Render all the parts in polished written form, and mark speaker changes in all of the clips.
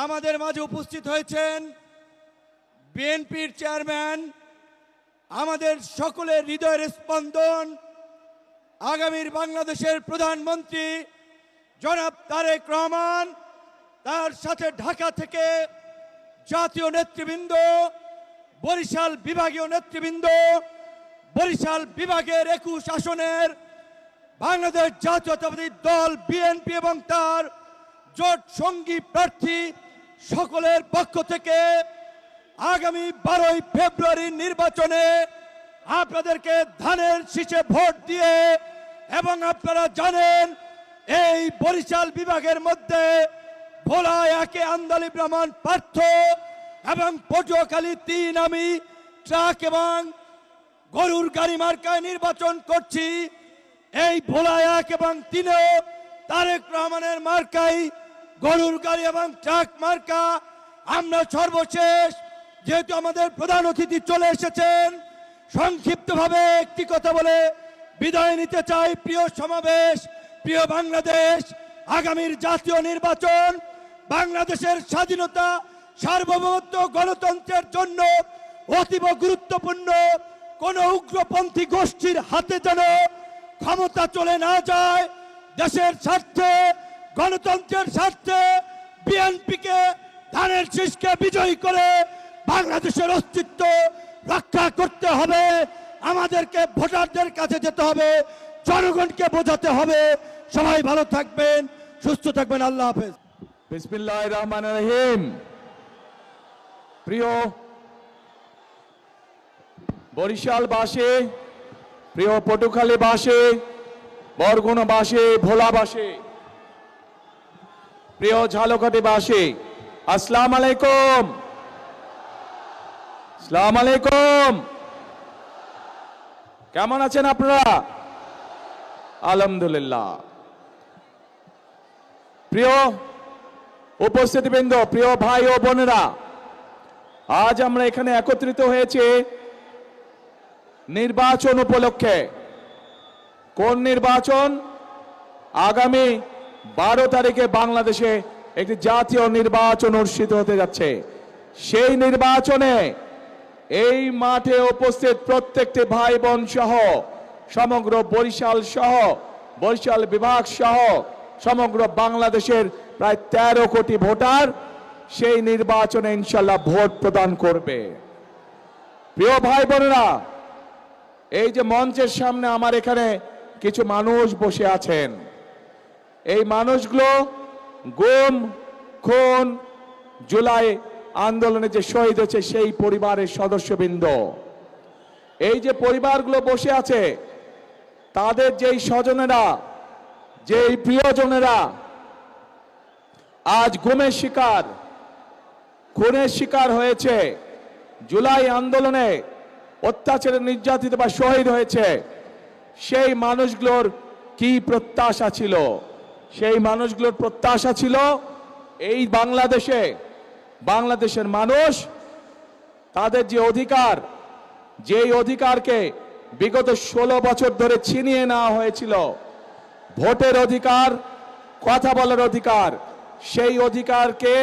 Speaker 1: আমাদের মাঝে উপস্থিত হয়েছেন বিএনপির চেয়ারম্যান, আমাদের সকলের হৃদয়ের স্পন্দন, আগামীর বাংলাদেশের প্রধানমন্ত্রী জনাব তারেক রহমান, তার সাথে ঢাকা থেকে জাতীয় নেতৃবৃন্দ, বরিশাল বিভাগীয় নেতৃবৃন্দ, বরিশাল বিভাগের 21 আসনের বাংলাদেশ জাতীয়তাবাদী দল বিএনপি এবং তার জোট সঙ্গী প্রার্থী সকলের পক্ষ থেকে আগামী 12ই ফেব্রুয়ারি নির্বাচনে আপনাদেরকে ধানের শীষে ভোট দিয়ে, এবং আপনারা জানেন এই বরিশাল বিভাগের মধ্যে ভোলা 1-এ আন্দালিব রহমান পার্থ এবং পটুয়াখালী 3 আমি ট্রাক এবং গরুর গাড়ি মার্কায় নির্বাচন করছি। এই ভোলা 1 এবং 3-এও তারেক রহমানের মার্কাই গরুর গাড়ি এবং ট্রাক মার্কা। আমরা সর্বশেষ, যেহেতু আমাদের প্রধান অতিথি চলে এসেছেন, সংক্ষিপ্তভাবে একটি কথা বলে বিদায় নিতে চাই। প্রিয় সমাবেশ, প্রিয় বাংলাদেশ, আগামীর জাতীয় নির্বাচন বাংলাদেশের স্বাধীনতা, সার্বভৌমত্ব, গণতন্ত্রের জন্য অতীব গুরুত্বপূর্ণ। কোন উগ্রপন্থী গোষ্ঠীর হাতে যেন ক্ষমতা চলে না যায়। দেশের স্বার্থে, গণতন্ত্রের স্বার্থে বিএনপিকে ধানের শীষকে বিজয়ী করে বাংলাদেশের অস্তিত্ব রক্ষা করতে হবে। আমাদেরকে ভোটারদের কাছে যেতে হবে, জনগণকে বোঝাতে হবে। সবাই ভালো থাকবেন, সুস্থ থাকবেন। আল্লাহ হাফেজ।
Speaker 2: বিসমিল্লাহির রহমানির রহিম। প্রিয় বরিশালবাসী, প্রিয় পটুখালীবাসী, বরগুনাবাসী, ভোলাবাসী, প্রিয় ঝালকাঠিবাসী, আসসালামু আলাইকুম। আসসালামু আলাইকুম। কেমন আছেন আপনারা? আলহামদুলিল্লাহ। প্রিয় উপস্থিতিবৃন্দ, প্রিয় ভাই ও বোনেরা, আজ আমরা এখানে একত্রিত হয়েছি নির্বাচন উপলক্ষে। কোন নির্বাচন? আগামী 12 তারিখে বাংলাদেশে একটি জাতীয় নির্বাচন অনুষ্ঠিত হতে যাচ্ছে। সেই নির্বাচনে এই মাঠে উপস্থিত প্রত্যেকটি ভাই বোন সহ সমগ্র বরিশাল সহ বরিশাল বিভাগ সহ সমগ্র বাংলাদেশের প্রায় 13 কোটি ভোটার সেই নির্বাচনে ইনশাল্লাহ ভোট প্রদান করবে। প্রিয় ভাই বোনেরা, এই যে মঞ্চের সামনে আমার এখানে কিছু মানুষ বসে আছেন, এই মানুষগুলো গুম, খুন, জুলাই আন্দোলনে যে শহীদ হয়েছে সেই পরিবারের সদস্যবৃন্দ। এই যে পরিবারগুলো বসে আছে, তাদের যেই স্বজনেরা, যেই প্রিয়জনেরা আজ গুমের শিকার, খুনের শিকার হয়েছে, জুলাই আন্দোলনে অত্যাচারে নির্যাতিত বা শহীদ হয়েছে, সেই মানুষগুলোর কি প্রত্যাশা ছিল? সেই মানুষগুলোর প্রত্যাশা ছিল এই বাংলাদেশে, বাংলাদেশের মানুষ তাদের যে অধিকার, যেই অধিকারকে বিগত 16 বছর ধরে ছিনিয়ে নেওয়া হয়েছিল, ভোটের অধিকার, কথা বলার অধিকার, সেই অধিকারকে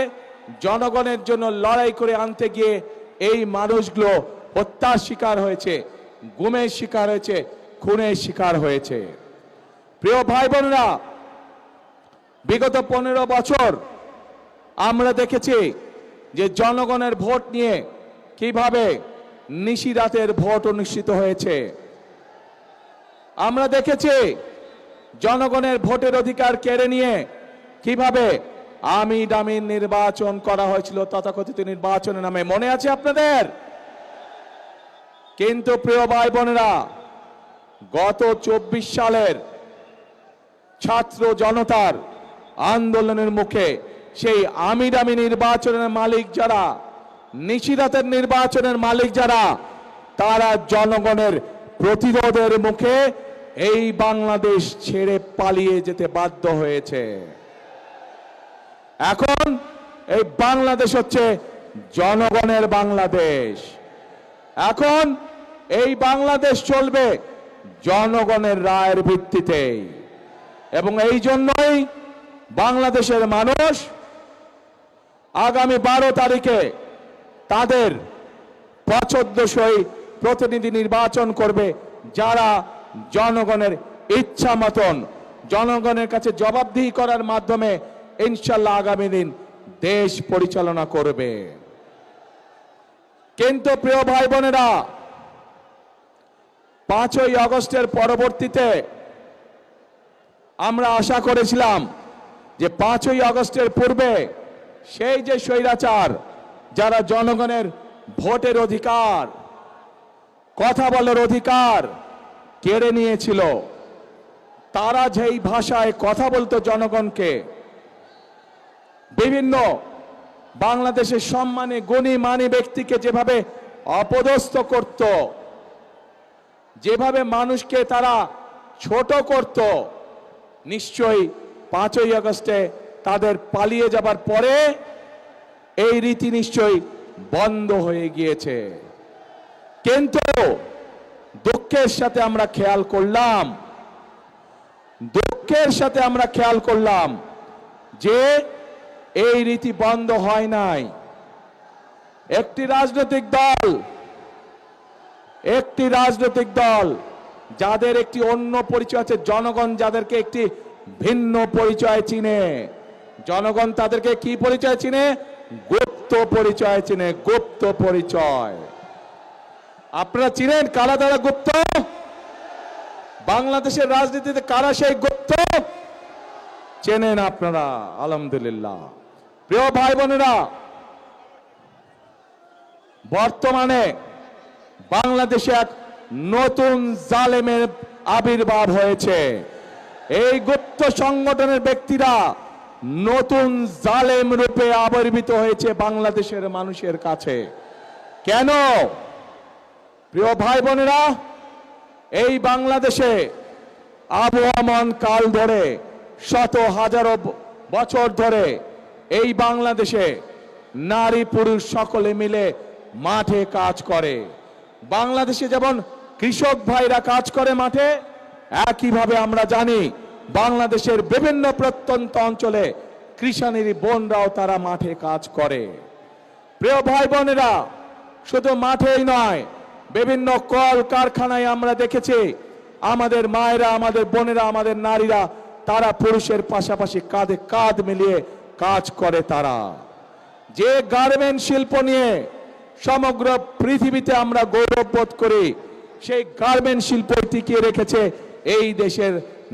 Speaker 2: জনগণের জন্য লড়াই করে আনতে গিয়ে এই মানুষগুলো হত্যার শিকার হয়েছে, গুমের শিকার হয়েছে, খুনের শিকার হয়েছে। প্রিয় ভাই বোনেরা, বিগত 15 বছর আমরা দেখেছি যে জনগণের ভোট নিয়ে কিভাবে নিশিরাতের ভোট অনুষ্ঠিত হয়েছে। আমরা দেখেছি জনগণের ভোটের অধিকার কেড়ে নিয়ে কিভাবে আমি দামি নির্বাচন করা হয়েছিল, তথাকথিত নির্বাচনের নামে। মনে আছে আপনাদের? কিন্তু প্রিয় ভাই বোনেরা, গত 24 সালের ছাত্র জনতার আন্দোলনের মুখে সেই আমি দামি নির্বাচনের মালিক যারা, নিশিরাতের নির্বাচনের মালিক যারা, তারা জনগণের প্রতিরোধের মুখে এই বাংলাদেশ ছেড়ে পালিয়ে যেতে বাধ্য হয়েছে। এখন এই বাংলাদেশ হচ্ছে জনগণের বাংলাদেশ। এখন এই বাংলাদেশ চলবে জনগণের রায়ের ভিত্তিতে, এবং এই জন্যই বাংলাদেশের মানুষ আগামী 12 তারিখে তাদের পছন্দসই প্রতিনিধি নির্বাচন করবে, যারা জনগণের ইচ্ছা মতন জনগণের কাছে জবাবদিহি করার মাধ্যমে ইনশাল্লাহ আগামী দিন দেশ পরিচালনা করবে। কিন্তু প্রিয় ভাই বোনেরা, 5ই আগস্টের পরবর্তীতে আমরা আশা করেছিলাম যে 5ই আগস্টের পূর্বে সেই যে স্বৈরাচার, যারা জনগণের ভোটের অধিকার, কথা বলার অধিকার কেড়ে নিয়েছিল, তারা যেই ভাষায় কথা বলতো জনগণকে, বিভিন্ন বাংলাদেশের সম্মানী গুণী মানী ব্যক্তিকে যেভাবে অপদস্থ করত, যেভাবে মানুষকে তারা ছোট করত, নিশ্চয়ই 5ই আগস্টে তাদের পালিয়ে যাবার পরে এই রীতি নিশ্চয়ই বন্ধ হয়ে গিয়েছে। কিন্তু দুঃখের সাথে আমরা খেয়াল করলাম যে এই রীতি বন্ধ হয় নাই। একটি রাজনৈতিক দল যাদের একটি অন্য পরিচয় আছে, জনগণ যাদেরকে একটি ভিন্ন পরিচয় চিনে, জনগণ তাদেরকে কি পরিচয় চিনে? গুপ্ত পরিচয় চিনে, গুপ্ত পরিচয়। আপনারা চিনেন কারা তারা গুপ্ত? বাংলাদেশের রাজনীতিতে কারা সেই গুপ্ত? চেনেন আপনারা, আলহামদুলিল্লাহ। প্রিয় ভাই বোনেরা, বর্তমানে বাংলাদেশে এক নতুন জালেমের আবির্ভাব হয়েছে। এই গুপ্ত সংগঠনের ব্যক্তিরা নতুন জালেম রূপে আবির্ভূত হয়েছে বাংলাদেশের মানুষের কাছে। কেন? প্রিয় ভাই বোনেরা, এই বাংলাদেশে আবহমান কাল ধরে, শত হাজারো বছর ধরে এই বাংলাদেশে নারী পুরুষ সকলে মিলে মাঠে কাজ করে। বাংলাদেশে যেমন কৃষক ভাইরা কাজ করে মাঠে, একইভাবে আমরা জানি বাংলাদেশের বিভিন্ন প্রত্যন্ত অঞ্চলে কৃষাণের বোনরাও তারা মাঠে কাজ করে। প্রিয় ভাই বোনেরা, শুধু মাঠেই নয়, বিভিন্ন কল কারখানায় আমরা দেখেছি আমাদের মায়েরা, আমাদের বোনেরা, আমাদের নারীরা তারা পুরুষের পাশাপাশি কাঁধে কাঁধ মিলিয়ে কাজ করে। তারা যে গার্মেন্ট শিল্প নিয়ে সমগ্র পৃথিবীতে আমরা গৌরববোধ করি, সেই গার্মেন্ট শিল্প টিকিয়ে রেখেছে এই দেশের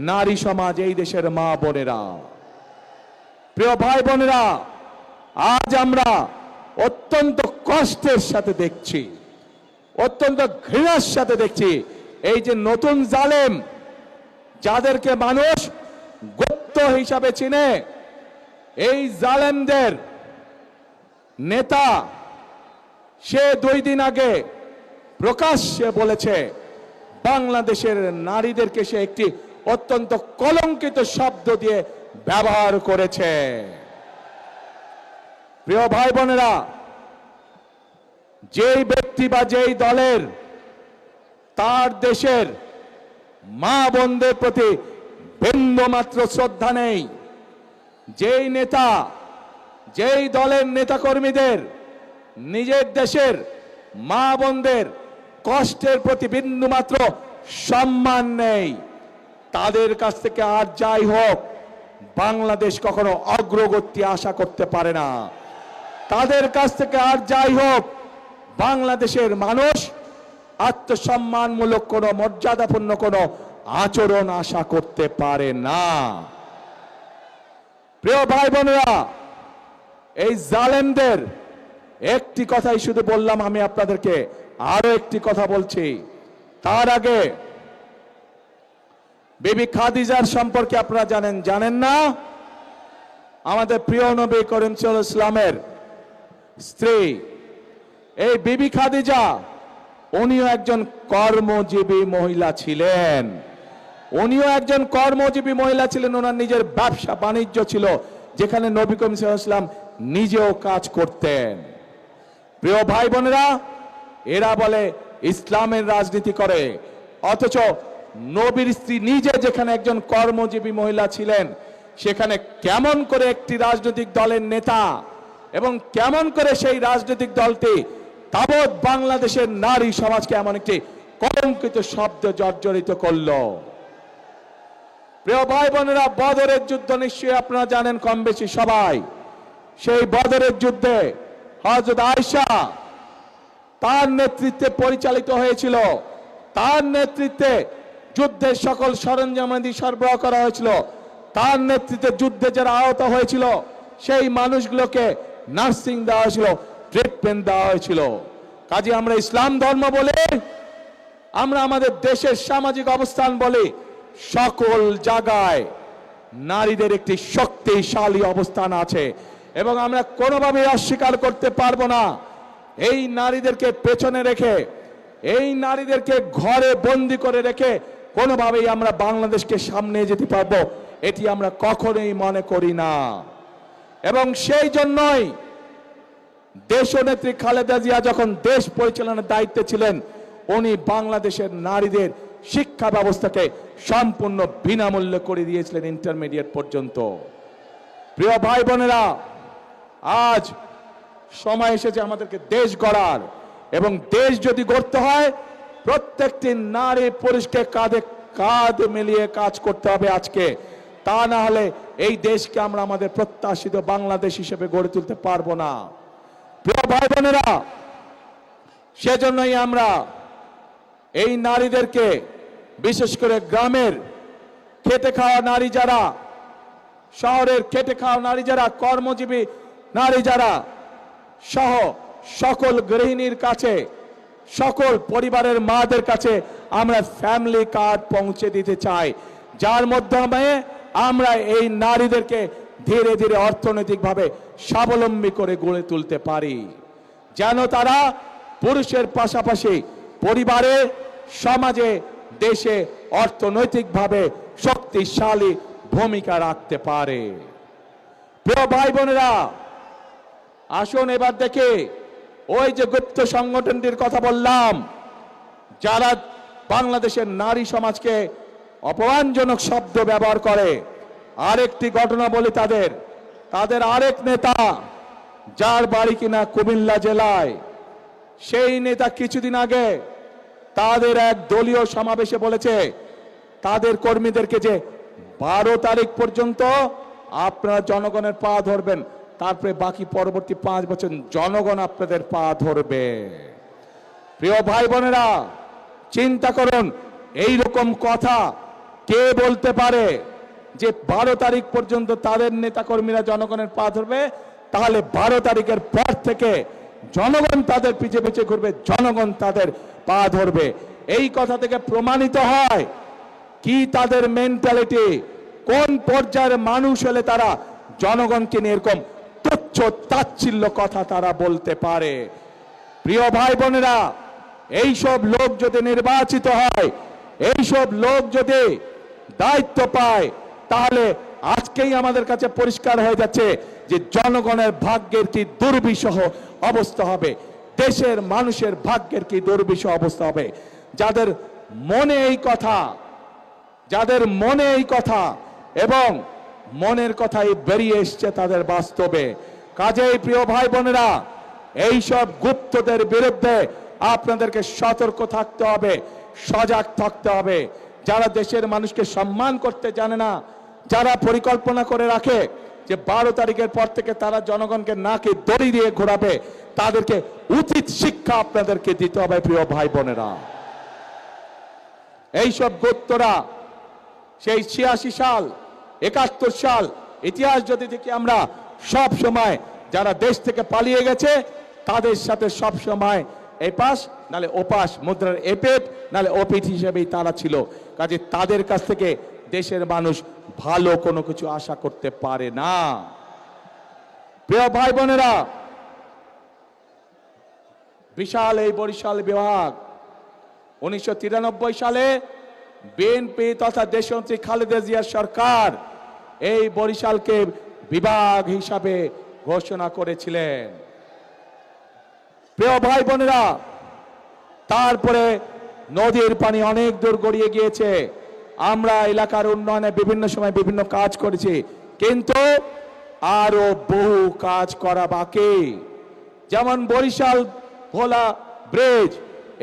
Speaker 2: নারী সমাজ, এই দেশের মা বোনেরা। প্রিয় ভাই বোনেরা, আজ আমরা অত্যন্ত কষ্টের সাথে দেখছি, অত্যন্ত ঘৃণার সাথে দেখছি এই যে নতুন জালেম, যাদেরকে মানুষ গুপ্ত হিসাবে চিনে, এই জালেমদের নেতা সে 2 দিন আগে প্রকাশ্যে বলেছে বাংলাদেশের নারীদেরকে সে একটি অত্যন্ত কলঙ্কিত শব্দ দিয়ে ব্যবহার করেছে। প্রিয় ভাই বোনেরা, যেই ব্যক্তি বা যেই দলের তার দেশের মা বোনদের প্রতি বিন্দুমাত্র শ্রদ্ধা নেই, যেই নেতা, যেই দলের নেতাকর্মীদের নিজের দেশের মা বোনদের কষ্টের প্রতি বিন্দুমাত্র সম্মান নেই, তাদের কাছ থেকে আর যাই হোক বাংলাদেশ কখনো অগ্রগতি আশা করতে পারে না। তাদের কাছ থেকে আর যাই হোক বাংলাদেশের মানুষ আত্মসম্মানমূলক কোনো মর্যাদাপূর্ণ কোনো আচরণ আশা করতে পারে না। প্রিয় ভাই বোনেরা, এই জালেমদের একটি কথাই শুধু বললাম, আমি আপনাদেরকে আরো একটি কথা বলছি। তার আগে বিবি খাদিজার সম্পর্কে আপনারা জানেন না? আমাদের প্রিয় নবী করিম সাল্লাল্লাহু আলাইহি ওয়াসাল্লামের স্ত্রী এই বিবি খাদিজা, উনিও একজন কর্মজীবী মহিলা ছিলেন। ওনার নিজের ব্যবসা বাণিজ্য ছিল, যেখানে নবী করিম সাল্লাল্লাহু আলাইহি ওয়াসাল্লাম নিজেও কাজ করতেন। প্রিয় ভাই বোনেরা, এরা বলে ইসলামের রাজনীতি করে, অথচ নবীর স্ত্রী নিজে যেখানে একজন কর্মজীবী মহিলা ছিলেন, সেখানে কেমন করে একটি রাজনৈতিক দলের নেতা এবং কেমন করে সেই রাজনৈতিক দলটি তাবৎ বাংলাদেশের নারী সমাজকে এমন একটি কলঙ্কিত শব্দ জর্জরিত করলো। প্রিয় ভাই বোনেরা, বদরের যুদ্ধ নিশ্চয়ই আপনারা জানেন কম বেশি সবাই। সেই বদরের যুদ্ধে হযরত আয়েশা তার নেতৃত্বে পরিচালিত হয়েছিল, তার নেতৃত্বে যুদ্ধের সকল সরঞ্জামাদি সরবরাহ করা হয়েছিল, তার নেতৃত্বে যুদ্ধে যারা আহত হয়েছিল সেই মানুষগুলোকে নার্সিং দেওয়া হয়েছিল, ট্রিটমেন্ট দেওয়া হয়েছিল। কাজে আমরা ইসলাম ধর্ম বলে, আমরা আমাদের দেশের সামাজিক অবস্থান বলে, সকল জায়গায় নারীদের একটি শক্তিশালী অবস্থান আছে এবং আমরা কোনোভাবেই অস্বীকার করতে পারবো না। এই নারীদেরকে পেছনে রেখে, এই নারীদেরকে ঘরে বন্দি করে রেখে কোনোভাবেই আমরা বাংলাদেশকে সামনে যেতে পারবো, এটি আমরা কখনোই মনে করি না। এবং সেই জন্যই দেশনেত্রী খালেদা জিয়া যখন দেশ পরিচালনার দায়িত্বে ছিলেন, উনি বাংলাদেশের নারীদের শিক্ষা ব্যবস্থাকে সম্পূর্ণ বিনামূল্যে করে দিয়েছিলেন ইন্টারমিডিয়েট পর্যন্ত। প্রিয় ভাই বোনেরা, আজ সময় এসেছে আমাদেরকে দেশ গড়ার, এবং দেশ যদি গড়তে হয় প্রত্যেকটি নারী পুরুষকে কাঁধে কাঁধ মিলিয়ে কাজ করতে হবে আজকে। তা না হলে এই দেশকে আমরা আমাদের প্রত্যাশিত বাংলাদেশ হিসেবে গড়ে তুলতে পারবো না। প্রিয় ভাই বোনেরা, সেজন্যই আমরা এই নারীদেরকে, বিশেষ করে গ্রামের খেটে খাওয়া নারী যারা, শহরের খেটে খাওয়া নারী যারা, কর্মজীবী নারী যারা সহ সকল গৃহিণীর কাছে, সকল পরিবারের মাদের কাছে আমরা ফ্যামিলি কার্ড পৌঁছে দিতে চাই, যার মাধ্যমে আমরা এই নারীদেরকে ধীরে ধীরে অর্থনৈতিকভাবে স্বাবলম্বী করে গড়ে তুলতে পারি, যেন তারা পুরুষের পাশাপাশি পরিবারে, সমাজে, দেশে অর্থনৈতিকভাবে শক্তিশালী ভূমিকা রাখতে পারে। প্রিয় ভাই বোনেরা, আসুন এবার দেখে ওই যে গুপ্ত সংগঠনটির কথা বললাম, যারা বাংলাদেশের নারী সমাজকে অপমানজনক শব্দ ব্যবহার করে। আরেকটি ঘটনা বলি, তাদের আরেক নেতা, যার বাড়ি কিনা কুমিল্লা জেলায়, সেই নেতা কিছুদিন আগে তাদের এক দলীয় সমাবেশে বলেছে তাদের কর্মীদেরকে যে 12 তারিখ পর্যন্ত আপনারা জনগণের পা ধরবেন, তারপরে বাকি পরবর্তী 5 বছর জনগণ আপনাদের পা ধরবে। প্রিয় ভাই বোনেরা, চিন্তা করুন, এই রকম কথা কে বলতে পারে যে 12 তারিখ পর্যন্ত তাদের নেতাকর্মীরা জনগণের পা ধরবে, তাহলে 12 তারিখের পর থেকে জনগণ তাদের পিছে পিছে ঘুরবে, জনগণ তাদের পা ধরবে। এই কথা থেকে প্রমাণিত হয় কি তাদের মেন্টালিটি, কোন পর্যায়ের মানুষ হলে তারা জনগণকে নিয়ে এরকম তুচ্ছ তাচ্ছিল্য কথা তারা বলতে পারে। প্রিয় ভাই বোনেরা, এইসব লোক যদি নির্বাচিত হয়, এইসব লোক যদি দায়িত্ব পায়, তাহলে আজকেই আমাদের কাছে পরিষ্কার হয়ে যাচ্ছে যে জনগণের ভাগ্যের কি দুর্বিষহ অবস্থা হবে, দেশের মানুষের ভাগ্যের কি দুর্বিষহ অবস্থা হবে। যাদের মনে এই কথা এবং মনের কথাই বেরিয়ে এসছে তাদের বাস্তবে। কাজেই প্রিয় ভাই বোনেরা, এইসব গুপ্তদের বিরুদ্ধে আপনাদেরকে সতর্ক থাকতে হবে, সজাগ থাকতে হবে। যারা দেশের মানুষকে সম্মান করতে জানে না, যারা পরিকল্পনা করে রাখে যে 12 তারিখের পর থেকে তারা জনগণকে নাকে দড়ি দিয়ে ঘোরাবে, তাদেরকে উচিত শিক্ষা আপনাদেরকে দিতে হবে। প্রিয় ভাই বোনেরা, এইসব গুপ্তরা সেই 86 সাল, 71 সাল ইতিহাস যদি দেখি আমরা, সব সময় যারা দেশ থেকে পালিয়ে গেছে তাদের সাথে সব সময় এপাশ নালে ওপাশ, মুদ্রার এপেট নালে ওপিট হিসেবেই তারা ছিল। কাজে তাদের কাছ থেকে দেশের মানুষ ভালো কোনো কিছু আশা করতে পারে না। প্রিয় ভাই বোনেরা, বিশাল এই বরিশাল বিভাগ 1993 সালে বিএনপি তথা দেশনেত্রী খালেদা জিয়ার সরকার এই বরিশালকে বিভাগ হিসাবে ঘোষণা করেছিলেন। প্রিয় ভাই বোনেরা, তারপরে নদীর পানি অনেক দূর গড়িয়ে গিয়েছে। আমরা এলাকার উন্নয়নে বিভিন্ন সময় বিভিন্ন কাজ করেছি, কিন্তু আরো বহু কাজ করা বাকি। যেমন বরিশাল ভোলা ব্রিজ,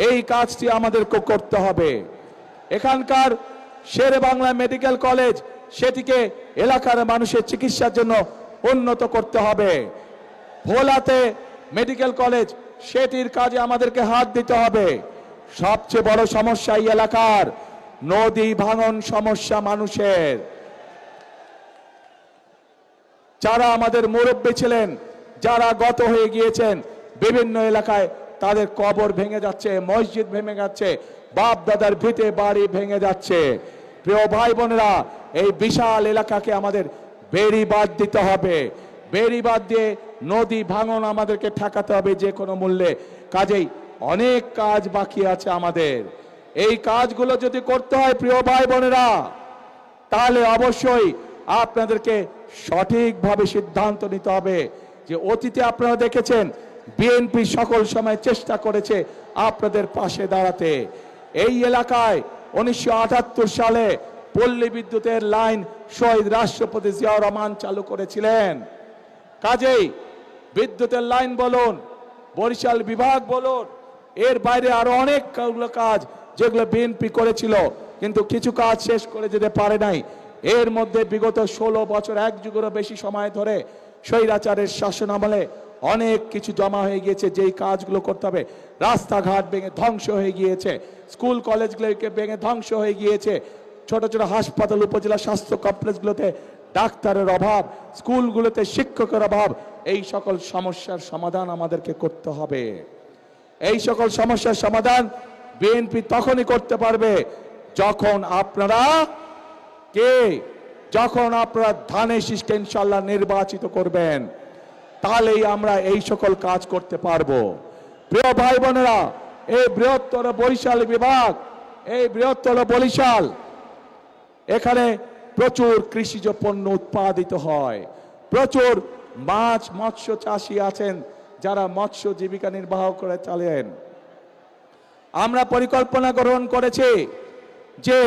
Speaker 2: এই কাজটি আমাদেরকে করতে হবে। এখানকার শেরে বাংলা মেডিকেল কলেজ, সেটিকে এলাকার মানুষের চিকিৎসার জন্য উন্নত করতে হবে। ভোলাতে মেডিকেল কলেজ, সেটির কাজে আমাদেরকে হাত দিতে হবে। সবচেয়ে বড় সমস্যা এই এলাকার নদী ভাঙন সমস্যা। মানুষের যারা আমাদের মুরব্বী ছিলেন, যারা গত হয়ে গিয়েছেন, বিভিন্ন এলাকায় তাদের কবর ভেঙে যাচ্ছে, মসজিদ ভেঙে যাচ্ছে, বাপ দাদার ভিটে বাড়ি ভেঙে যাচ্ছে। প্রিয় ভাই বোনেরা, এই বিশাল এলাকাকে আমাদের বেড়িবাঁধ দিতে হবে। বেড়িবাঁধ দিয়ে নদী ভাঙন আমাদেরকে ঠেকাতে হবে যে কোনো মূল্যে। কাজেই অনেক কাজ বাকি আছে আমাদের। এই কাজগুলো যদি করতে হয় প্রিয় ভাই বোনেরা, তাহলে অবশ্যই আপনাদেরকে সঠিকভাবে সিদ্ধান্ত নিতে হবে। যে অতীতে আপনারা দেখেছেন বিএনপি সকল সময় চেষ্টা করেছে আপনাদের পাশে দাঁড়াতে। এই এলাকায় 1978 সালে পল্লী বিদ্যুতের লাইন শহীদ রাষ্ট্রপতি জিয়াউর রহমান চালু করেছিলেন। কাজেই বিদ্যুতের লাইন বলুন, বরিশাল বিভাগ বলুন, এর বাইরে আরো অনেক কাজ যেগুলো বিএনপি করেছিল, কিন্তু কিছু কাজ শেষ করে যেতে পারে নাই। এর মধ্যে বিগত 16 বছর, এক যুগেরও বেশি সময় ধরে স্বৈরাচারের শাসন আমলে অনেক কিছু জমা হয়ে গিয়েছে, যেই কাজগুলো করতে হবে। রাস্তাঘাট ভেঙে ধ্বংস হয়ে গিয়েছে, স্কুল কলেজগুলোকে ভেঙে ধ্বংস হয়ে গিয়েছে, ছোট ছোট হাসপাতাল, উপজেলা স্বাস্থ্য কমপ্লেক্সগুলোতে ডাক্তারের অভাব, স্কুলগুলোতে শিক্ষকের অভাব। এই সকল সমস্যার সমাধান আমাদেরকে করতে হবে। এই সকল সমস্যার সমাধান বিএনপি তখনই করতে পারবে যখন আপনারা ধানের শীষকে ইনশাআল্লাহ নির্বাচিত করবেন। তাহলেই আমরা এই সকল কাজ করতে পারবো। প্রিয় ভাই বোনেরা, এই বৃহত্তর বরিশাল বিভাগ, এই বৃহত্তর বরিশাল, এখানে প্রচুর কৃষিজ পণ্য উৎপাদিত হয়। প্রচুর মাছ মৎস্য চাষী আছেন যারা মৎস্য জীবিকা নির্বাহ করে চলেন। আমরা পরিকল্পনা গ্রহণ করেছি যে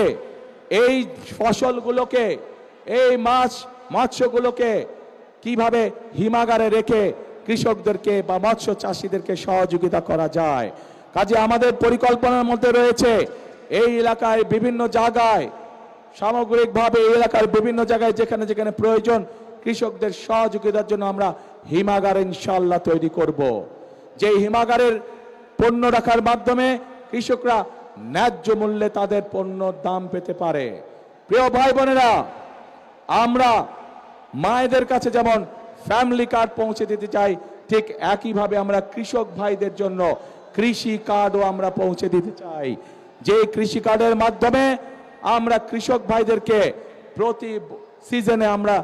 Speaker 2: এই ফসলগুলোকে, এই মাছ মৎস্যগুলোকে কিভাবে হিমাগারে রেখে কৃষকদেরকে বা মৎস্য চাষীদেরকে সহযোগিতা করা যায়। কাজে আমাদের পরিকল্পনার মধ্যে রয়েছে এই এলাকায় বিভিন্ন জায়গায়, সামগ্রিকভাবে এই এলাকার বিভিন্ন জায়গায় যেখানে যেখানে প্রয়োজন কৃষকদের সহযোগিতার জন্য আমরা হিমাগার ইনশাআল্লাহ তৈরি করব। যে হিমাগারের পণ্য রাখার মাধ্যমে কৃষকরা ন্যায্য মূল্যে তাদের পণ্যর দাম পেতে পারে। প্রিয় ভাই বোনেরা, আমরা মায়েদের কাছে যেমন ফ্যামিলি কার্ড পৌঁছে দিতে চাই, ঠিক একইভাবে আমরা কৃষক ভাইদের জন্য কৃষি কার্ডও আমরা পৌঁছে দিতে চাই। যে কৃষি কার্ডের মাধ্যমে আমরা কৃষক ভাইদেরকে প্রতি সিজনে আমরা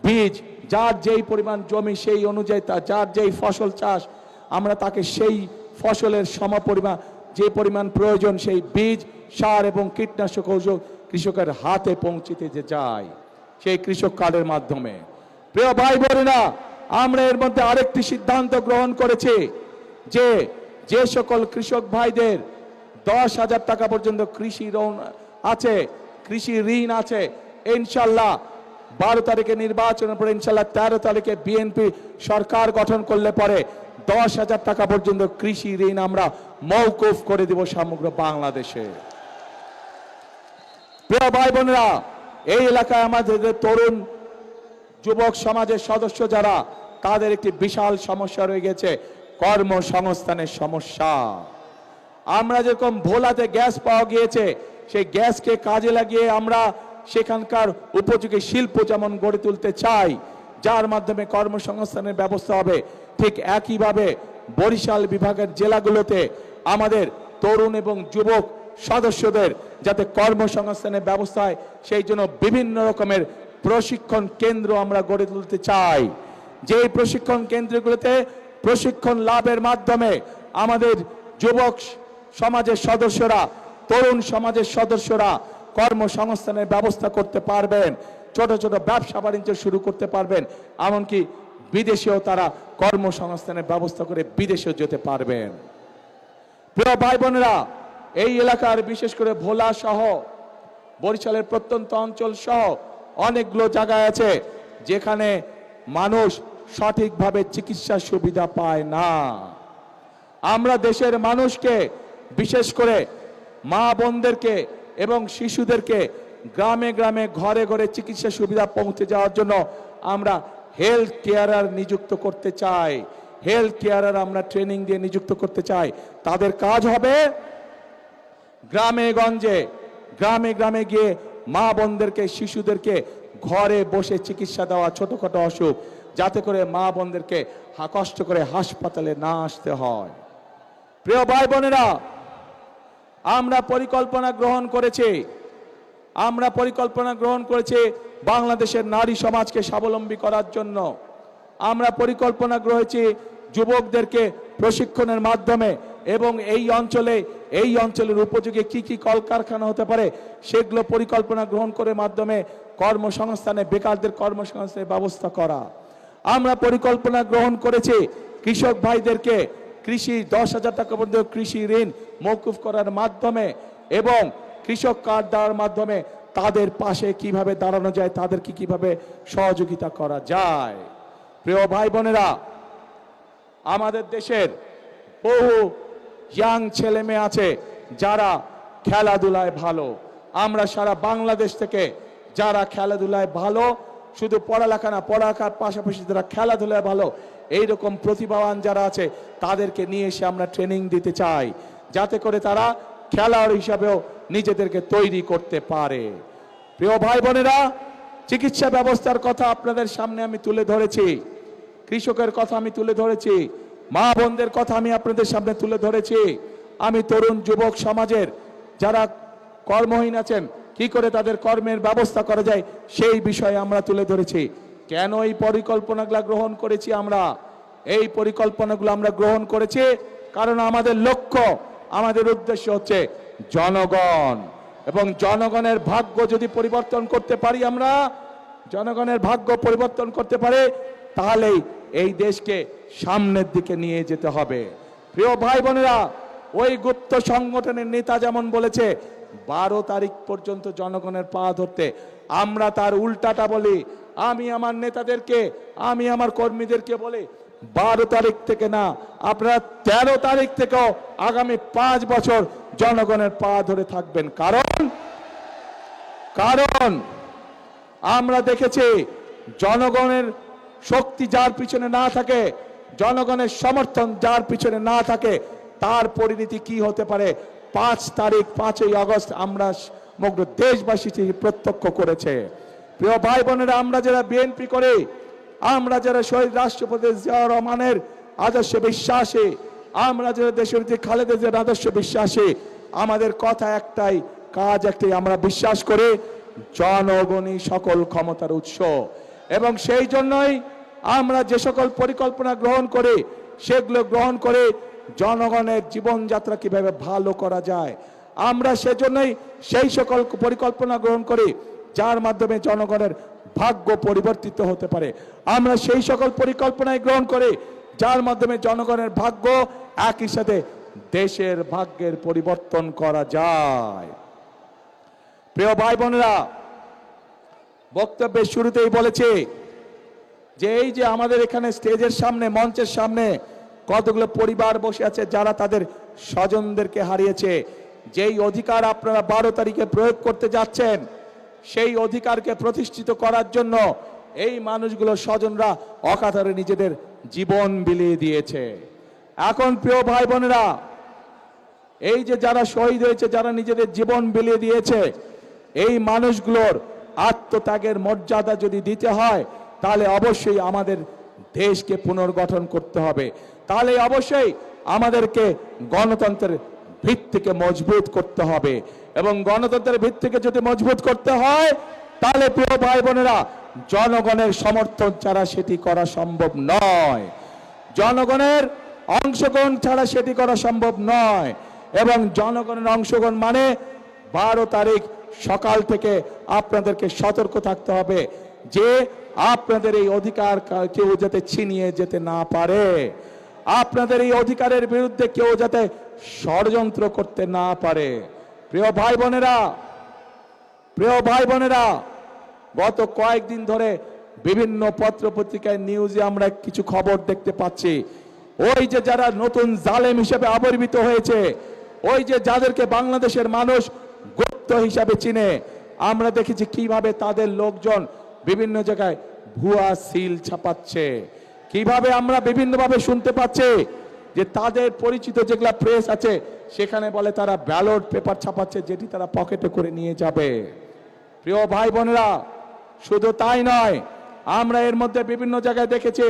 Speaker 2: বীজ, যার যেই পরিমাণ জমি সেই অনুযায়ী যার যেই ফসল চাষ, আমরা তাকে সেই ফসলের সমপরিমাণ যে পরিমাণ প্রয়োজন সেই বীজ, সার এবং কীটনাশক ঔষধ কৃষকের হাতে পৌঁছে দিতে যায় সেই কৃষক কার্ডের মাধ্যমে। প্রিয় ভাই বোনেরা, আমরা এর মধ্যে আরেকটি সিদ্ধান্ত গ্রহণ করেছি যে যে সকল কৃষক ভাইদের 10,000 টাকা পর্যন্ত কৃষি ঋণ আছে, কৃষি ঋণ আছে, ইনশাল্লাহ 12 তারিখে নির্বাচনের পরে ইনশাল্লাহ 13 তারিখে বিএনপি সরকার গঠন করলে পরে 10,000 টাকা পর্যন্ত কৃষি ঋণ আমরা মওকুফ করে দেব সমগ্র বাংলাদেশে। প্রিয় ভাই বোনেরা, এই এলাকায় আমাদের তরুণ যুবক সমাজের সদস্য যারা, তাদের একটি বিশাল সমস্যা রয়ে গেছে, কর্মসংস্থানের সমস্যা। আমরা যেরকম ভোলাতে গ্যাস পাওয়া গিয়েছে, সেই গ্যাসকে কাজে লাগিয়ে আমরা সেখানকার উপযোগী শিল্প যেমন গড়ে তুলতে চাই, যার মাধ্যমে কর্মসংস্থানের ব্যবস্থা হবে, ঠিক একইভাবে বরিশাল বিভাগের জেলাগুলোতে আমাদের তরুণ এবং যুবক সদস্যদের যাতে কর্মসংস্থানের ব্যবস্থা হয়, সেই জন্য বিভিন্ন রকমের প্রশিক্ষণ কেন্দ্র আমরা গড়ে তুলতে চাই। যে প্রশিক্ষণ কেন্দ্রগুলোতে প্রশিক্ষণ লাভের মাধ্যমে আমাদের যুবক সমাজের সদস্যরা, তরুণ সমাজের সদস্যরা কর্মসংস্থানের ব্যবস্থা করতে পারবেন, ছোট ছোট ব্যবসা বাণিজ্য শুরু করতে পারবেন, এমনকি বিদেশেও তারা কর্মসংস্থানের ব্যবস্থা করে বিদেশেও যেতে পারবেন। প্রিয় ভাই বোনেরা, এই এলাকার বিশেষ করে ভোলা সহ বরিশালের প্রত্যন্ত অঞ্চল সহ অনেকগুলো জায়গায় আছে যেখানে মানুষ সঠিকভাবে চিকিৎসা সুবিধা পায় না। আমরা দেশের মানুষকে, বিশেষ করে মা বোনদেরকে এবং শিশুদেরকে গ্রামে গ্রামে ঘরে ঘরে চিকিৎসা সুবিধা পৌঁছে যাওয়ার জন্য আমরা হেলথ কেয়ারার নিযুক্ত করতে চাই। হেলথ কেয়ারার আমরা ট্রেনিং দিয়ে নিযুক্ত করতে চাই। তাদের কাজ হবে গ্রামে গঞ্জে, গ্রামে গ্রামে গিয়ে মা বোনদেরকে, শিশুদেরকে ঘরে বসে চিকিৎসা দেওয়া, ছোটখাটো অসুখ, যাতে করে মা বোনদেরকে কষ্ট করে হাসপাতালে না আসতে হয়। প্রিয় ভাই বোনেরা, আমরা পরিকল্পনা গ্রহণ করেছি, বাংলাদেশের নারী সমাজকে স্বাবলম্বী করার জন্য। আমরা পরিকল্পনা করেছি যুবকদেরকে প্রশিক্ষণের মাধ্যমে এবং এই অঞ্চলের উপযোগী কি কি কলকারখানা হতে পারে সেগুলো পরিকল্পনা গ্রহণ করে মাধ্যমে কর্মসংস্থানে, বেকারদের কর্মসংস্থানের ব্যবস্থা করা। আমরা পরিকল্পনা গ্রহণ করেছি কৃষক ভাইদেরকে কৃষি 10,000 টাকা পর্যন্ত কৃষি ঋণ মওকুফ করার মাধ্যমে এবং কৃষক কার্ড দেওয়ার মাধ্যমে তাদের পাশে কিভাবে দাঁড়ানো যায়, তাদেরকে কিভাবে সহযোগিতা করা যায়। প্রিয় ভাই বোনেরা, আমাদের দেশের বহু ইয়াং ছেলে মেয়ে আছে যারা খেলাধুলায় ভালো। আমরা সারা বাংলাদেশ থেকে যারা খেলাধুলায় ভালো, শুধু পড়ালেখা না, পড়ালেখার পাশাপাশি যারা খেলাধুলায় ভালো, এইরকম প্রতিভাবান যারা আছে তাদেরকে নিয়ে এসে আমরা ট্রেনিং দিতে চাই, যাতে করে তারা খেলোয়াড় হিসাবেও নিজেদেরকে তৈরি করতে পারে। প্রিয় ভাই বোনেরা, চিকিৎসা ব্যবস্থার কথা আপনাদের সামনে আমি তুলে ধরেছি, কৃষকের কথা আমি তুলে ধরেছি, মা বোনদের কথা আমি আপনাদের সামনে তুলে ধরেছি। আমি তরুণ যুবক সমাজের যারা কর্মহীন আছেন কি করে তাদের কর্মের ব্যবস্থা করা যায় সেই বিষয়ে আমরা তুলে ধরেছি। কেন এই পরিকল্পনাগুলো গ্রহণ করেছি? এই পরিকল্পনাগুলো আমরা গ্রহণ করেছি কারণ আমাদের লক্ষ্য, আমাদের উদ্দেশ্য হচ্ছে জনগণ, এবং জনগণের ভাগ্য যদি পরিবর্তন করতে পারি, আমরা জনগণের ভাগ্য পরিবর্তন করতে পারে, তাহলেই এই দেশকে সামনের দিকে নিয়ে যেতে হবে। প্রিয় ভাই বোনেরা, ওই গুপ্ত সংগঠনের নেতা যেমন বলেছে 12 তারিখ পর্যন্ত জনগণের পা ধরতে, আমরা তার উল্টাটা বলি। আমি আমার নেতাদেরকে, আমি আমার কর্মীদেরকে বলি 12 তারিখ থেকে না, আপনারা 13 তারিখ থেকেও আগামী 5 বছর জনগণের পা ধরে থাকবেন। কারণ আমরা দেখেছি জনগণের শক্তি যার পিছনে না থাকে, জনগণের সমর্থন যার পিছনে না থাকে, তার পরিণতি কি হতে পারে 5 তারিখ 5ই আগস্ট আমরা সমগ্র দেশবাসী প্রত্যক্ষ করেছে। প্রিয় ভাই বোনেরা, আমরা যারা বিএনপি করে, আমরা যারা শহীদ রাষ্ট্রপতি জিয়াউর রহমানের আদর্শে বিশ্বাসী, আমরা যারা দেশনেত্রী খালেদা জিয়ার আদর্শে বিশ্বাসী, আমাদের কথা একটাই, কাজ একটাই, আমরা বিশ্বাস করি জনগণই সকল ক্ষমতার উৎস। এবং সেই জন্যই আমরা যে সকল পরিকল্পনা গ্রহণ করি সেগুলো গ্রহণ করে জনগণের জীবনযাত্রা কিভাবে ভালো করা যায়, আমরা সেজন্যই সেই সকল পরিকল্পনা গ্রহণ করি যার মাধ্যমে জনগণের ভাগ্য পরিবর্তিত হতে পারে। আমরা সেই সকল পরিকল্পনায় গ্রহণ করি যার মাধ্যমে জনগণের ভাগ্য, একই সাথে দেশের ভাগ্যের পরিবর্তন করা যায়। প্রিয় ভাই বোনেরা, বক্তব্যের শুরুতেই বলেছি যে এই যে আমাদের এখানে স্টেজের সামনে, মঞ্চের সামনে কতগুলো পরিবার বসে আছে যারা তাদের স্বজনদেরকে হারিয়েছে, যেই অধিকার আপনারা 12 তারিখে প্রয়োগ করতে যাচ্ছেন, সেই অধিকারকে প্রতিষ্ঠিত করার জন্য এই মানুষগুলো স্বজনরা অকাতরে নিজেদের জীবন বিলিয়ে দিয়েছে। এখন প্রিয় ভাই বোনেরা, এই যে যারা শহীদ হয়েছে, যারা নিজেদের জীবন বিলিয়ে দিয়েছে, এই মানুষগুলোর আত্মত্যাগের মর্যাদা যদি দিতে হয়, তাহলে অবশ্যই আমাদের দেশকে পুনর্গঠন করতে হবে। তাহলে অবশ্যই আমাদেরকে গণতন্ত্রের ভিত্তিকে মজবুত করতে হবে, এবং গণতন্ত্রের ভিত্তিকে যদি মজবুত করতে হয়, তাহলে প্রিয় ভাই বোনেরা, জনগণের সমর্থন ছাড়া সেটি করা সম্ভব নয়, জনগণের অংশগ্রহণ ছাড়া সেটি করা সম্ভব নয়। এবং জনগণের অংশগ্রহণ মানে 12 তারিখ সকাল থেকে আপনাদেরকে সতর্ক থাকতে হবে যে আপনাদের এই অধিকার কেউ যাতে ছিনিয়ে যেতে না পারে, আপনাদের এই অধিকারের বিরুদ্ধে কেউ যাতে ষড়যন্ত্র করতে না পারে। প্রিয় ভাই বোনেরা, গত কয়েকদিন ধরে বিভিন্ন পত্র পত্রিকায় নিউজে আমরা কিছু খবর দেখতে পাচ্ছি, ওই যে যারা নতুন জালেম হিসেবে আবির্ভূত হয়েছে, ওই যে যাদেরকে বাংলাদেশের মানুষ গুপ্ত হিসাবে চিনে, আমরা দেখেছি কিভাবে তাদের লোকজন বিভিন্ন জায়গায় ভুয়া সিল ছাপাচ্ছে, কিভাবে আমরা বিভিন্নভাবে শুনতে পাচ্ছি যে তাদের পরিচিত যেগুলা প্রেস আছে সেখানে বলে তারা ব্যালট পেপার ছাপাচ্ছে, যেটি তারা পকেটে করে নিয়ে যাবে। প্রিয় ভাই বোনেরা, শুধু তাই নয়, আমরা এর মধ্যে বিভিন্ন জায়গায় দেখেছি,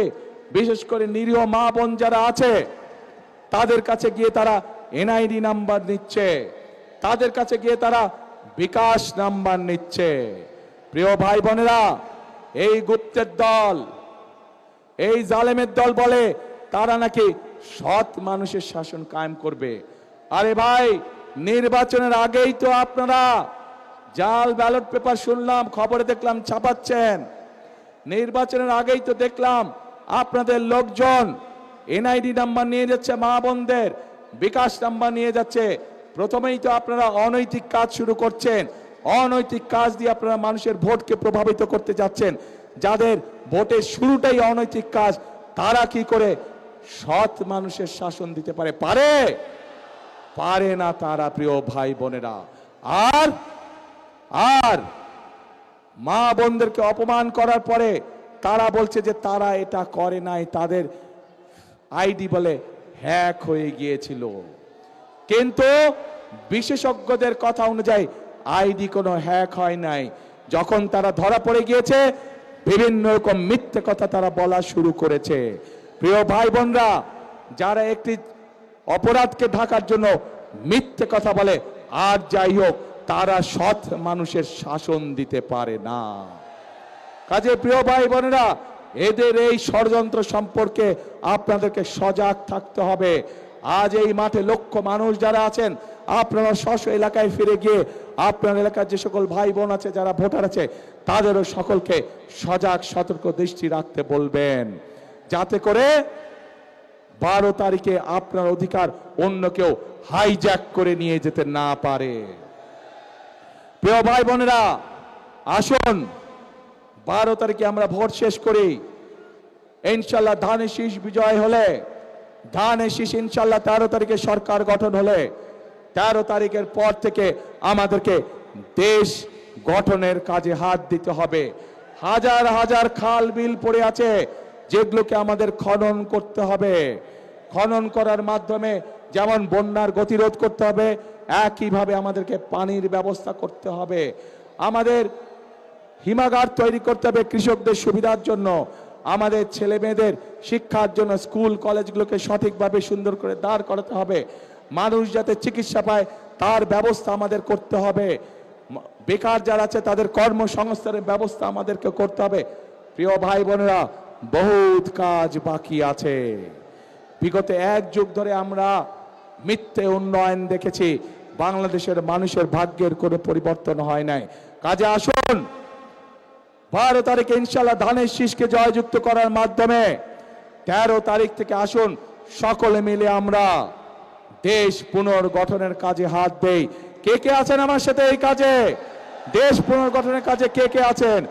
Speaker 2: বিশেষ করে নিরীহ মা বোন যারা আছে তাদের কাছে গিয়ে তারা এনআইডি নাম্বার নিচ্ছে, তাদের কাছে গিয়ে তারা বিকাশ নাম্বার নিচ্ছে। প্রিয় ভাই বোনেরা, এই গুপ্তের দল, এই জালেমের দল বলে তারা নাকি সৎ মানুষের শাসন কায়েম করবে। আরে ভাই, নির্বাচনের আগেই তো আপনারা জাল ব্যালট পেপার শুনলাম, খবরে দেখলাম ছাপাচ্ছেন। নির্বাচনের আগেই তো দেখলাম আপনাদের লোকজন এনআইডি নাম্বার নিয়ে যাচ্ছে, মা বোনদের বিকাশ নাম্বার নিয়ে যাচ্ছে। প্রথমেই তো আপনারা অনৈতিক কাজ শুরু করছেন, অনৈতিক কাজ দিয়ে আপনারা মানুষের ভোটকে প্রভাবিত করতে যাচ্ছেন। যাদের ভোটের শুরুটাই অনৈতিক কাজ, তারা কি করে সৎ মানুষের শাসন দিতে পারে? পারে না তারা। প্রিয় ভাই বোনেরা, আর মা বোনদেরকে অপমান করার পরে তারা বলছে যে তারা এটা করে নাই, তাদের আইডি বলে হ্যাক হয়ে গিয়েছিল। কিন্তু বিশেষজ্ঞদের কথা অনুযায়ী আইডি কোনো হ্যাক হয় নাই। যখন তারা ধরা পড়ে গিয়েছে, বিভিন্ন রকম মিথ্যে কথা তারা বলা শুরু করেছে। প্রিয় ভাই বোনরা, যারা একটি অপরাধকে ঢাকার জন্য মিথ্যে কথা বলে, আর যাই হোক, তারা সৎ মানুষের শাসন দিতে পারে না। কাজে প্রিয় ভাই বোনেরা, এদের এই ষড়যন্ত্র সম্পর্কে আপনাদেরকে সজাগ থাকতে হবে। আজ এই মাঠে লক্ষ মানুষ যারা আছেন, আপনারা স্ব এলাকায় ফিরে গিয়ে আপনার এলাকার যে সকল ভাই বোন আছে, যারা ভোটার আছে, তাদেরও সকলকে সজাগ সতর্ক দৃষ্টি রাখতে বলবেন, যাতে করে 12 তারিখে আপনার অধিকার অন্য কেউ হাইজ্যাক করে নিয়ে যেতে না পারে। প্রিয় ভাই বোনেরা, আসুন 12 তারিখে আমরা ভোট শেষ করি। ইনশাল্লাহ ধানের শীষ বিজয় হলে, ধানের শীষ ইনশাল্লাহ 13 তারিখে সরকার গঠন হলে, 13 তারিখের পর থেকে আমাদেরকে দেশ গঠনের কাজে হাত দিতে হবে। হাজার হাজার খাল বিল পড়ে আছে, যেগুলোকে আমাদের খনন করতে হবে। খনন করার মাধ্যমে যেমন বন্যার গতিরোধ করতে হবে, একইভাবে আমাদেরকে পানির ব্যবস্থা করতে হবে। আমাদের হিমাগার তৈরি করতে হবে কৃষকদের সুবিধার জন্য, আমাদের ছেলে মেয়েদের শিক্ষার জন্য স্কুল কলেজগুলোকে সঠিকভাবে সুন্দর করে দাঁড় করাতে হবে। মানুষ যাতে চিকিৎসা পায় তার ব্যবস্থা আমাদের করতে হবে। বেকার যারা আছে তাদের কর্মসংস্থানের ব্যবস্থা আমাদেরকে করতে হবে। প্রিয় ভাই বোনেরা, বহুত কাজ বাকি আছে। বিগত 1 যুগ ধরে আমরা মিথ্যে উন্নয়ন দেখেছি, বাংলাদেশের মানুষের ভাগ্যের কোনো পরিবর্তন হয় নাই। কাজে আসুন 12 তারিখে ইনশাল্লাহ ধানের শীষকে জয়যুক্ত করার মাধ্যমে 13 তারিখ থেকে আসুন সকলে মিলে আমরা দেশ পুনর্গঠনের কাজে হাত দেই। কে কে আছেন আমার সাথে এই কাজে? দেশ পুনর্গঠনের কাজে কে কে আছেন?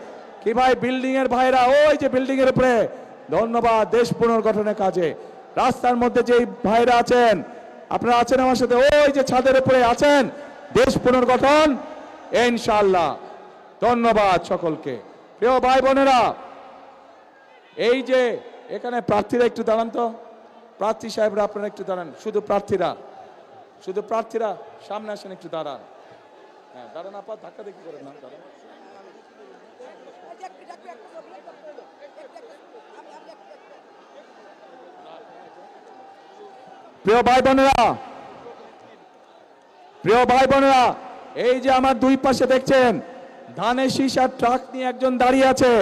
Speaker 2: কি ভাই বিল্ডিং এর ভাইরা, ওই যে বিল্ডিং এর উপরে, ধন্যবাদ। দেশ পুনর্গঠনের কাজে রাস্তার মধ্যে যে ভাইরা আছেন, আপনারা আছেন আমার সাথে, ওই যে ছাদের উপরে আছেন, দেশ পুনর্গঠন ইনশাআল্লাহ। ধন্যবাদ সকলকে। প্রিয় ভাই বোনেরা, এই যে এখানে প্রার্থীরা একটু দাঁড়ান তো, প্রার্থী সাহেবরা আপনারা একটু দাঁড়ান, শুধু প্রার্থীরা সামনে আসেন, একটু দাঁড়ান। হ্যাঁ দাঁড়ান, আপা ধাক্কা দেখি করেন না, দাঁড়ান। প্রিয় ভাই বোনেরা, এই যে আমার দুই পাশে দেখছেন ধানের শীষ আর ট্রাক নিয়ে একজন দাঁড়িয়ে আছে।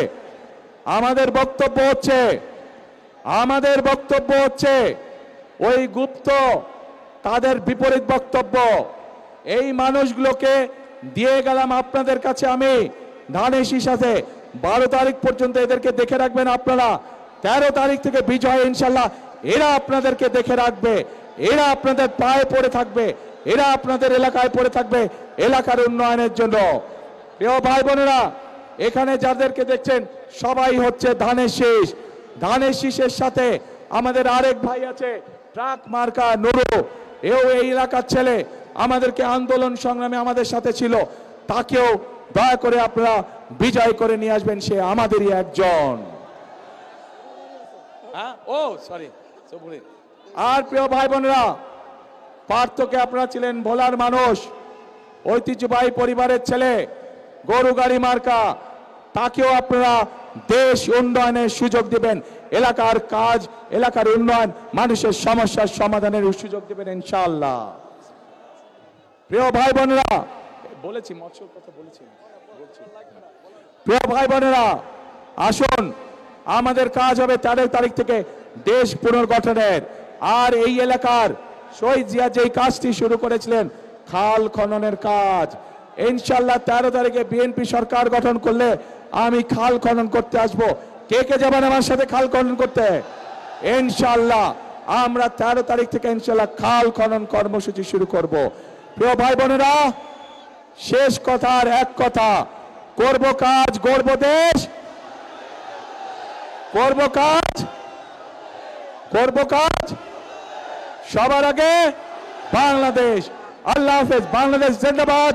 Speaker 2: আমাদের বক্তব্য হচ্ছে ওই গুপ্ত, তাদের বিপরীত বক্তব্য। এই মানুষগুলোকে দিয়ে গেলাম আপনাদের কাছে আমি, ধানের শীষ আছে। 12 তারিখ পর্যন্ত এদেরকে দেখে রাখবেন আপনারা। 13 তারিখ থেকে বিজয় ইনশাল্লাহ এরা আপনাদেরকে দেখে রাখবে, এরা আপনাদের পায়ে পড়ে থাকবে, এরা আপনাদের এলাকায় পড়ে থাকবে এলাকার উন্নয়নের জন্য। প্রিয় ভাই বোনেরা, এখানে যাদেরকে দেখছেন সবাই হচ্ছে ধানের শীষ। ধানের শীষের সাথে আমাদের আরেক ভাই আছে ট্রাক মার্কা নুরু, এও এই এলাকার ছেলে, আমাদেরকে আন্দোলন সংগ্রামে আমাদের সাথে ছিল, তাকেও দয়া করে আপনারা বিজয় করে নিয়ে আসবেন, সে আমাদেরই একজন। ও সরি। আর প্রিয় ভাই বোনেরা, পার্থকে আপনারা ছিলেন ভোলার মানুষ, ঐতিহ্যবাহী পরিবারের ছেলে, গরু গাড়ি মার্কা, তাকেও আপনারা দেশ উন্নয়নের সুযোগ দিবেন, এলাকার কাজ, এলাকার উন্নয়ন, মানুষের সমস্যার সমাধানের সুযোগ দিবেন ইনশাআল্লাহ। প্রিয় ভাই বোনেরা, বলেছি মৎস্যর কথা বলেছি। প্রিয় ভাই বোনেরা, আসুন, আমাদের কাজ হবে 13 তারিখ থেকে দেশ পুনর্গঠনের। আর এই এলাকার শহীদ জিয়া যেই কাজটি শুরু করেছিলেন, খাল খননের কাজ, ইনশাআল্লাহ 13 তারিখে বিএনপি সরকার গঠন করলে আমি খাল খনন করতে আসব। কে কে যাবেন আমার সাথে খাল খনন করতে? ইনশাআল্লাহ আমরা 13 তারিখ থেকে ইনশাআল্লাহ খাল খনন কর্মসূচি শুরু করব। প্রিয় ভাই বোনেরা, শেষ কথার এক কথা, করব কাজ, গড়ব দেশ, করব কাজ, করব কাজ, সবার আগে বাংলাদেশ। আল্লাহ হাফেজ। বাংলাদেশ জিন্দাবাদ,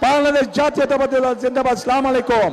Speaker 2: বাংলাদেশ জাতীয়তাবাদী দল জিন্দাবাদ। আসসালামু আলাইকুম।